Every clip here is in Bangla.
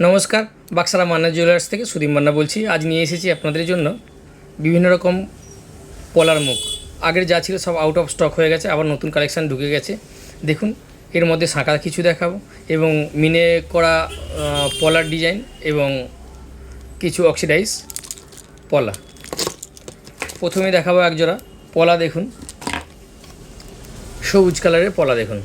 নমস্কার, বাক্সারা মান্না জুয়েলার্স থেকে সুদীপ মান্না বলছি। আজ নিয়ে এসেছি আপনাদের জন্য বিভিন্ন রকম পলার মুখ। আগের যা ছিল সব আউট অফ স্টক হয়ে গেছে, আবার নতুন কালেকশান ঢুকে গেছে। দেখুন, এর মধ্যে শাঁখা কিছু দেখাবো এবং মিনে করা পলার ডিজাইন এবং কিছু অক্সিডাইজ পলা। প্রথমে দেখাবো একজোড়া পলা। দেখুন, সবুজ কালারের পলা। দেখুন,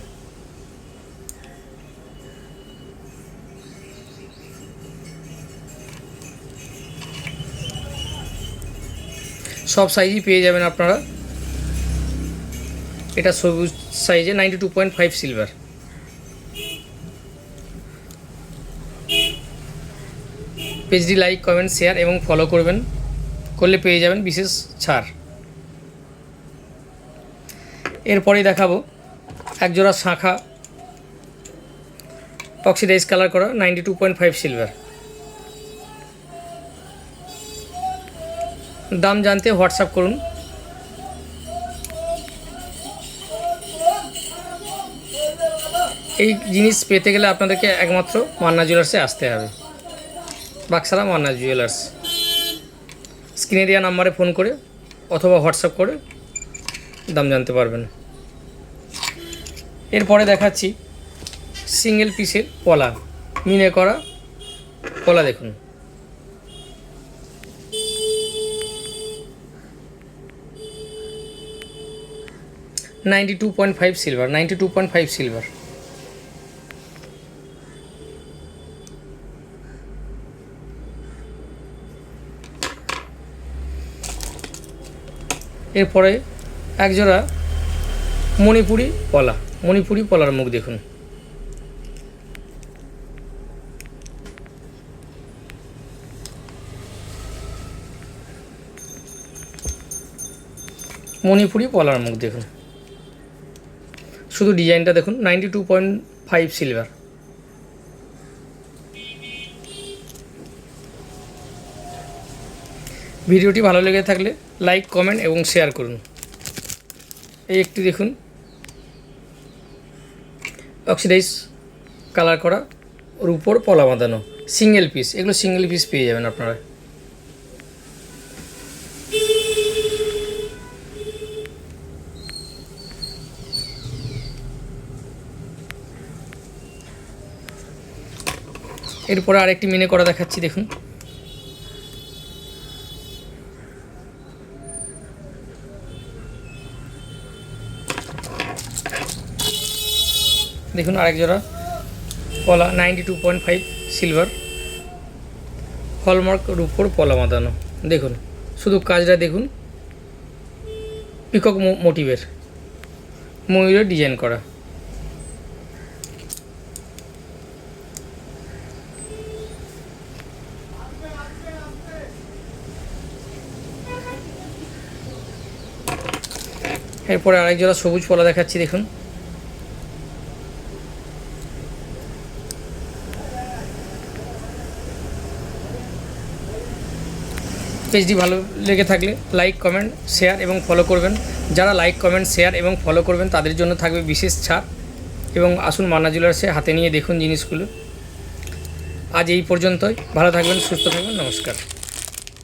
সব সাইজই পেয়ে যাবেন আপনারা। এটা সবুজ সাইজে 92.5 সিলভার। পেজটি লাইক, কমেন্ট, শেয়ার এবং ফলো করবেন, করলে পেয়ে যাবেন বিশেষ ছাড়। এরপরেই দেখাবো একজোড়া শাঁখা অক্সিডাইজ কালার করা 92.5 সিলভার। দাম জানতে হোয়াটসঅ্যাপ করুন। এই জিনিস পেতে গেলে আপনাদেরকে একমাত্র মান্না জুয়েলার্সে আসতে হবে, বাক্সারা মান্না জুয়েলার্স। স্ক্রিনে দেওয়া নাম্বারে ফোন করে অথবা হোয়াটসঅ্যাপ করে দাম জানতে পারবেন। এরপরে দেখাচ্ছি সিঙ্গেল পিসের পলা, মিনে করা পলা। দেখুন, $92.5 সিলভার, 92.5 সিলভার। এরপরে একজোড়া মণিপুরি পলা, মণিপুরি পলার মুখ। দেখুন, মণিপুরি পলার মুখ। দেখুন, শুধু ডিজাইনটা দেখুন, 92.5 সিলভার। ভিডিওটি ভালো লেগে থাকলে লাইক, কমেন্ট এবং শেয়ার করুন। এই একটি দেখুন অক্সিডাইজ কালার করা, ওর উপর পলা বাঁধানো, সিঙ্গেল পিস। এগুলো সিঙ্গেল পিস পেয়ে যাবেন আপনারা। এরপরে আরেকটি মিনে করা দেখাচ্ছি। দেখুন, দেখুন আরেক জোড়া পলা 92.5 সিলভার, হলমার্ক রূপোর পলা বাঁধানো। দেখুন, শুধু কাজটা দেখুন, পিকক মোটিভের ময়ূরের ডিজাইন করা। এরপরে আরেক জোড়া সবুজ পলা দেখাচ্ছি। দেখুন, পেজটি ভালো লেগে থাকলে লাইক, কমেন্ট, শেয়ার এবং ফলো করবেন। যারা লাইক, কমেন্ট, শেয়ার এবং ফলো করবেন তাদের জন্য থাকবে বিশেষ ছাড়। এবং আসুন মান্না জুয়েলার্সে হাতে নিয়ে দেখুন জিনিসগুলো। আজ এই পর্যন্তই। ভালো থাকবেন, সুস্থ থাকবেন। নমস্কার।